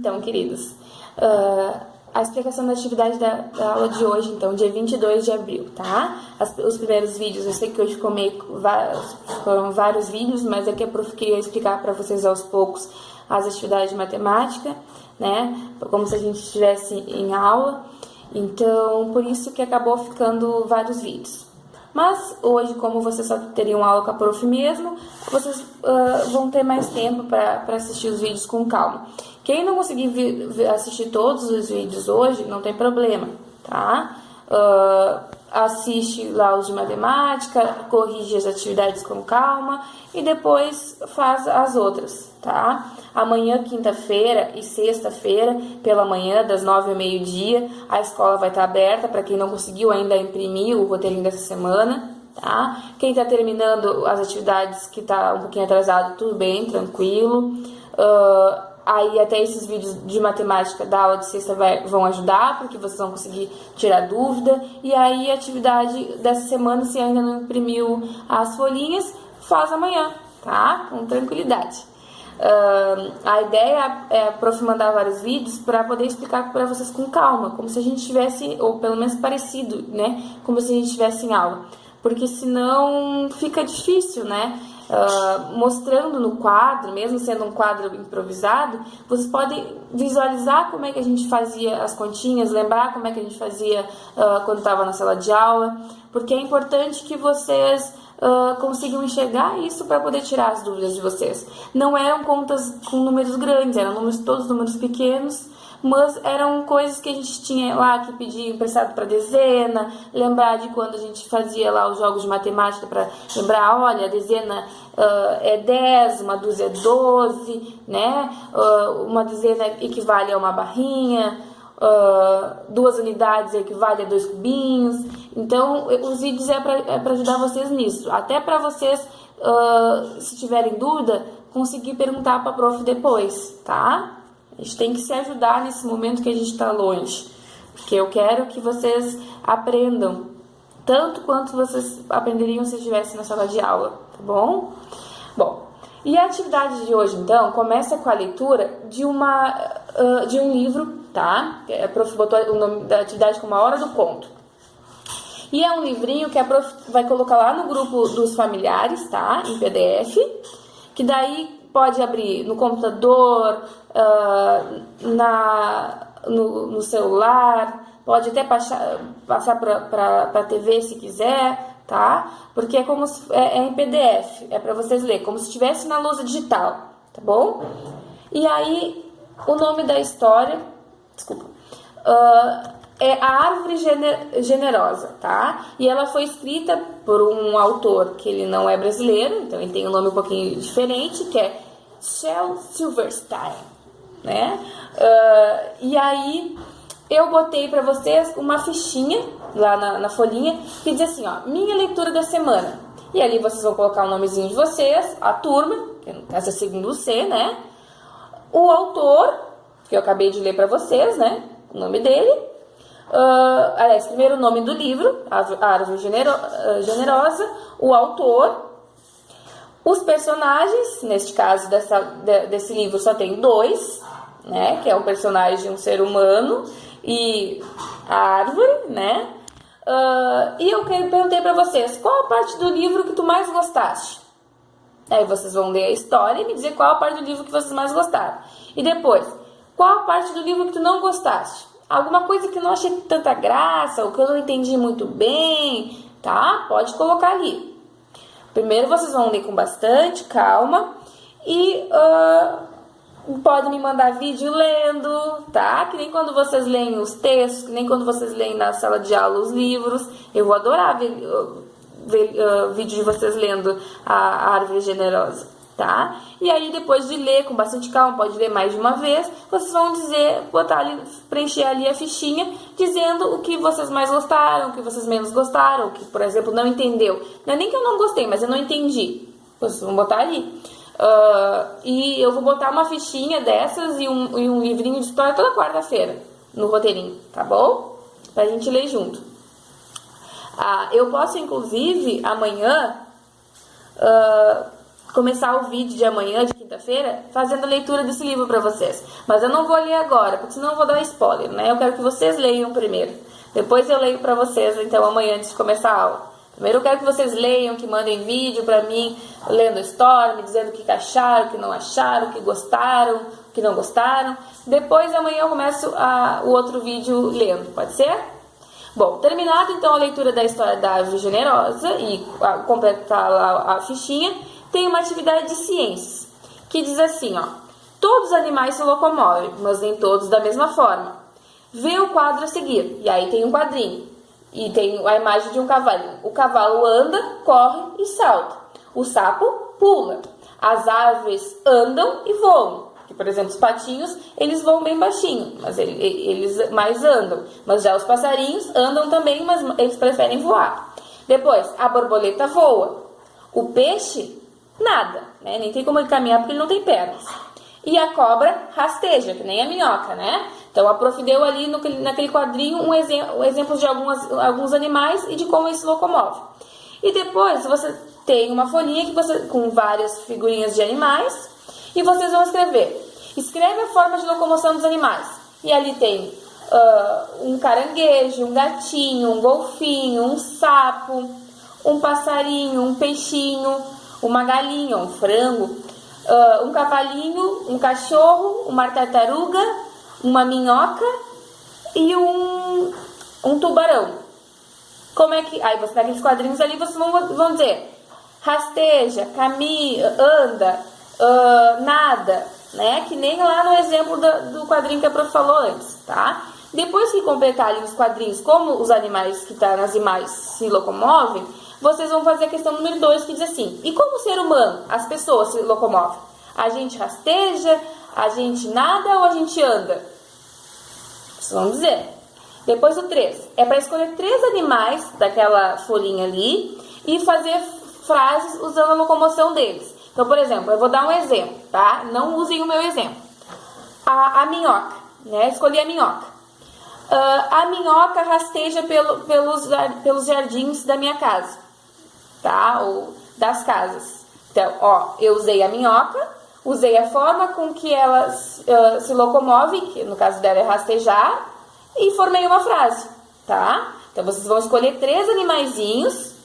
Então, queridos, a explicação da atividade da aula de hoje, então, dia 22 de abril, tá? Os primeiros vídeos, eu sei que hoje foram vários vídeos, mas aqui a prof queria explicar para vocês aos poucos as atividades de matemática, né? Como se a gente estivesse em aula. Então, por isso que acabou ficando vários vídeos. Mas hoje, como vocês só teriam aula com a prof mesmo, vocês vão ter mais tempo para assistir os vídeos com calma. Quem não conseguir assistir todos os vídeos hoje, não tem problema, tá? Assiste lá os de matemática, corrige as atividades com calma e depois faz as outras, tá? Amanhã, quinta-feira e sexta-feira, pela manhã, das 9 ao meio-dia, a escola vai estar aberta para quem não conseguiu ainda imprimir o roteirinho dessa semana, tá? Quem está terminando as atividades que está um pouquinho atrasado, tudo bem, tranquilo. Aí até esses vídeos de matemática da aula de sexta vão ajudar, porque vocês vão conseguir tirar dúvida. E aí a atividade dessa semana, se ainda não imprimiu as folhinhas, faz amanhã, tá? Com tranquilidade. A ideia é a prof mandar vários vídeos para poder explicar para vocês com calma, como se a gente tivesse, ou pelo menos parecido, né? Como se a gente estivesse em aula. Porque senão fica difícil, né? Mostrando no quadro, mesmo sendo um quadro improvisado, vocês podem visualizar como é que a gente fazia as continhas, lembrar como é que a gente fazia quando estava na sala de aula, porque é importante que vocês consigam enxergar isso para poder tirar as dúvidas de vocês. Não eram contas com números grandes, eram todos números pequenos, mas eram coisas que a gente tinha lá que pedir emprestado para dezena, lembrar de quando a gente fazia lá os jogos de matemática para lembrar, olha, a dezena é 10, uma dúzia é 12, né? Uma dezena equivale a uma barrinha, 2 unidades equivale a 2 cubinhos. Então, os vídeos é para ajudar vocês nisso, até para vocês, se tiverem dúvida, conseguir perguntar para a prof depois, tá? A gente tem que se ajudar nesse momento que a gente está longe, porque eu quero que vocês aprendam tanto quanto vocês aprenderiam se estivessem na sala de aula, tá bom? Bom, e a atividade de hoje, então, começa com a leitura de um livro, tá? A prof botou o nome da atividade como A Hora do Conto. E é um livrinho que a prof vai colocar lá no grupo dos familiares, tá? Em PDF, que daí pode abrir no computador, no celular, pode até passar para a TV se quiser, tá? Porque é em PDF, é para vocês lerem, como se estivesse na lousa digital, tá bom? E aí, o nome da história, é A Árvore Generosa, tá? E ela foi escrita por um autor que ele não é brasileiro, então ele tem um nome um pouquinho diferente, que é Shel Silverstein, né? E aí eu botei para vocês uma fichinha lá na folhinha que diz assim, ó, minha leitura da semana. E ali vocês vão colocar o nomezinho de vocês, a turma, que no caso é segundo C, né? O autor, que eu acabei de ler para vocês, né? O nome dele. Aliás, primeiro o nome do livro, A Árvore Generosa, o autor, os personagens, neste caso desse livro só tem 2, né, que é um personagem de um ser humano e a árvore, né, e eu perguntei para vocês, qual a parte do livro que tu mais gostaste? Aí vocês vão ler a história e me dizer qual a parte do livro que vocês mais gostaram. E depois, qual a parte do livro que tu não gostaste? Alguma coisa que eu não achei tanta graça, ou que eu não entendi muito bem, tá? Pode colocar ali. Primeiro vocês vão ler com bastante calma e podem me mandar vídeo lendo, tá? Que nem quando vocês leem os textos, que nem quando vocês leem na sala de aula os livros. Eu vou adorar ver vídeo de vocês lendo A Árvore Generosa, tá? E aí depois de ler com bastante calma, pode ler mais de uma vez, vocês vão preencher ali a fichinha, dizendo o que vocês mais gostaram, o que vocês menos gostaram, o que, por exemplo, não entendeu. Não é nem que eu não gostei, mas eu não entendi. Vocês vão botar ali. E eu vou botar uma fichinha dessas e um livrinho de história toda quarta-feira no roteirinho, tá bom? Pra gente ler junto. Eu posso, inclusive, amanhã, começar o vídeo de amanhã, de quinta-feira, fazendo a leitura desse livro para vocês. Mas eu não vou ler agora, porque senão eu vou dar spoiler, né? Eu quero que vocês leiam primeiro. Depois eu leio para vocês, então, amanhã, antes de começar a aula. Primeiro eu quero que vocês leiam, que mandem vídeo para mim, lendo a história, me dizendo o que acharam, o que não acharam, o que gostaram, o que não gostaram. Depois, amanhã eu começo o outro vídeo lendo, pode ser? Bom, terminado então a leitura da história da árvore generosa e completar lá a fichinha, tem uma atividade de ciências, que diz assim, ó: todos os animais se locomovem, mas nem todos da mesma forma. Vê o quadro a seguir, e aí tem um quadrinho, e tem a imagem de um cavalinho. O cavalo anda, corre e salta. O sapo pula. As árvores andam e voam. Que, por exemplo, os patinhos, eles voam bem baixinho, mas eles mais andam. Mas já os passarinhos andam também, mas eles preferem voar. Depois, a borboleta voa. O peixe nada, né? Nem tem como ele caminhar porque ele não tem pernas. E a cobra rasteja, que nem a minhoca, né? Então a prof deu ali naquele quadrinho um exemplo de alguns animais e de como eles se locomovem. E depois você tem uma folhinha com várias figurinhas de animais e vocês vão escrever. Escreve a forma de locomoção dos animais. E ali tem um caranguejo, um gatinho, um golfinho, um sapo, um passarinho, um peixinho, uma galinha, um frango, um cavalinho, um cachorro, uma tartaruga, uma minhoca e um tubarão. Como é que... Aí você pega aqueles quadrinhos ali, vocês vão dizer rasteja, caminha, anda, nada, né? Que nem lá no exemplo do quadrinho que a prof falou antes, tá? Depois que completarem os quadrinhos como os animais que estão nas imagens se locomovem, vocês vão fazer a questão número 2, que diz assim: e como o ser humano, as pessoas se locomovem? A gente rasteja, a gente nada ou a gente anda? Vocês vão dizer. Depois o 3. É para escolher 3 animais daquela folhinha ali e fazer frases usando a locomoção deles. Então, por exemplo, eu vou dar um exemplo, tá? Não usem o meu exemplo. A minhoca, né? Escolhi a minhoca. A minhoca rasteja pelos jardins da minha casa, tá? Ou das casas. Então, ó, eu usei a minhoca, usei a forma com que ela se locomove, que no caso dela é rastejar, e formei uma frase, tá? Então, vocês vão escolher 3 animaizinhos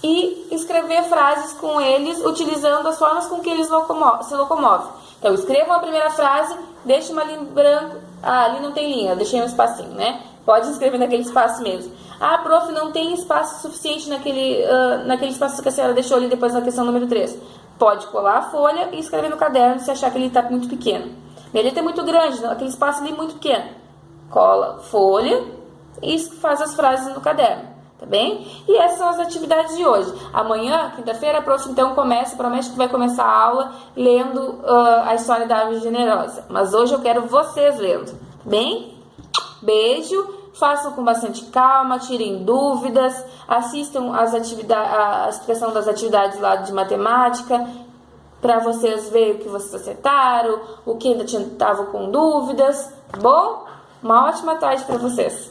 e escrever frases com eles, utilizando as formas com que eles se locomovem. Então, escrevam a primeira frase, deixem uma linha branca. Ah, ali não tem linha, eu deixei um espacinho, né? Pode escrever naquele espaço mesmo. Ah, prof, não tem espaço suficiente naquele espaço que a senhora deixou ali depois na questão número 3. Pode colar a folha e escrever no caderno se achar que ele está muito pequeno. Minha letra é muito grande, aquele espaço ali é muito pequeno. Cola folha e faz as frases no caderno, tá bem? E essas são as atividades de hoje. Amanhã, quinta-feira, a prof então promete que vai começar a aula lendo a história da árvore generosa. Mas hoje eu quero vocês lendo, tá bem? Beijo, façam com bastante calma, tirem dúvidas, assistam a explicação das atividades lá de matemática, para vocês verem o que vocês acertaram, o que ainda estavam com dúvidas, tá bom? Uma ótima tarde para vocês.